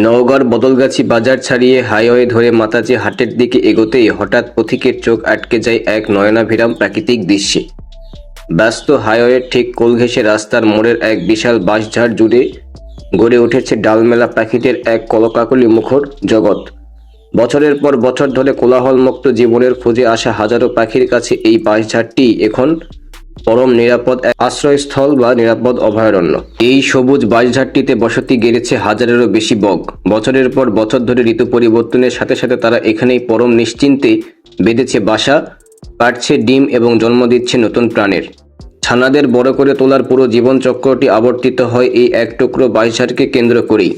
নওগাঁর বদলগাছি বাজার ছাড়িয়ে হাইওয়ে ধরে মাতাজি হাটের দিকে এগোতেই হঠাৎ পথিকের চোখ আটকে যায় এক নয়নাভিরাম প্রাকৃতিক দৃশ্যে। ব্যস্ত হাইওয়ের ঠিক কোল ঘেঁষে রাস্তার মোড়ের এক বিশাল বাঁশঝাড় জুড়ে গড়ে উঠেছে ডালমেলা পাখিদের এক কলকাকলি মুখর জগৎ। বছরের পর বছর ধরে কোলাহলমুক্ত জীবনের খোঁজে আসা হাজারো পাখির কাছে এই বাঁশঝাড়টি এখন পরম নিরাপদ এক আশ্রয়স্থল বা নিরাপদ অভয়ারণ্য। এই সবুজ বাঁশঝাড়টিতে বসতি গেড়েছে হাজারেরও বেশি বক। বছরের পর বছর ধরে ঋতু পরিবর্তনের সাথে সাথে তারা এখানেই পরম নিশ্চিন্তে বেঁধেছে বাসা, কাটছে ডিম এবং জন্ম দিচ্ছে নতুন প্রাণের। ছানাদের বড় করে তোলার পুরো জীবনচক্রটি আবর্তিত হয় এই এক টুকরো বাঁশঝাড়কে কেন্দ্র করেই।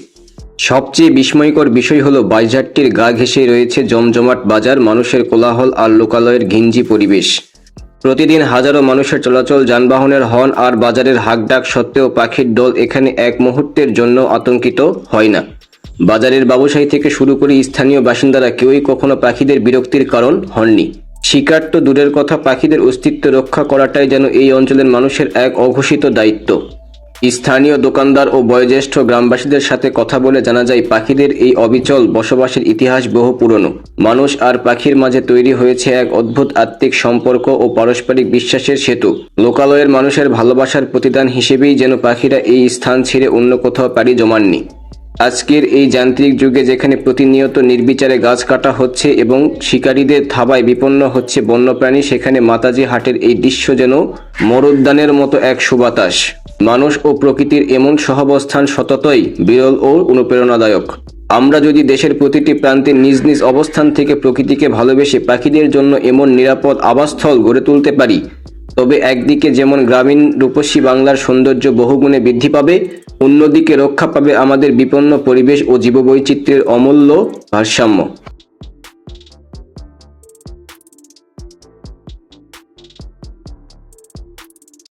সবচেয়ে বিস্ময়কর বিষয় হলো বাঁশঝাড়টির গা ঘেঁষে রয়েছে জমজমাট বাজার, মানুষের কোলাহল আর লোকালয়ের ঘিঞ্জি পরিবেশ। প্রতিদিন হাজারো মানুষের চলাচল, যানবাহনের হর্ন আর বাজারের হাকডাক সত্ত্বেও পাখির দল এখানে এক মুহূর্তের জন্য আতঙ্কিত হয় না। বাজারের ব্যবসায়ী থেকে শুরু করে স্থানীয় বাসিন্দারা কেউই কখনো পাখিদের বিরক্তির কারণ হননি। শিকার তো দূরের কথা, পাখিদের অস্তিত্ব রক্ষা করাটাই যেন এই অঞ্চলের মানুষের এক অঘোষিত দায়িত্ব। স্থানীয় দোকানদার ও বয়োজ্যেষ্ঠ গ্রামবাসীদের সাথে কথা বলে জানা যায়, পাখিদের এই অবিচল বসবাসের ইতিহাস বহু পুরনো। মানুষ আর পাখির মাঝে তৈরি হয়েছে এক অদ্ভুত আত্মিক সম্পর্ক ও পারস্পরিক বিশ্বাসের সেতু। লোকালয়ের মানুষের ভালোবাসার প্রতিদান হিসেবেই যেন পাখিরা এই স্থান ছেড়ে অন্য কোথাও পাড়ি জমাননি। আজকের এই যান্ত্রিক যুগে যেখানে প্রতিনিয়ত নির্বিচারে গাছ কাটা হচ্ছে এবং শিকারীদের থাবায় বিপন্ন হচ্ছে বন্যপ্রাণী, সেখানে মাতাজি হাটের এই দৃশ্য যেন মরুদ্যানের মতো এক সুবাতাস। মানুষ ও প্রকৃতির এমন সহাবস্থান সততই বিরল ও অনুপ্রেরণাদায়ক। আমরা যদি দেশের প্রতিটি প্রান্তে নিজ নিজ অবস্থান থেকে প্রকৃতিকে ভালোবেসে পাখিদের জন্য এমন নিরাপদ আবাসস্থল গড়ে তুলতে পারি, তবে একদিকে যেমন গ্রামীণ রূপসী বাংলার সৌন্দর্য বহুগুণে বৃদ্ধি পাবে, অন্যদিকে রক্ষা পাবে আমাদের বিপন্ন পরিবেশ ও জীববৈচিত্র্যের অমূল্য ভারসাম্য।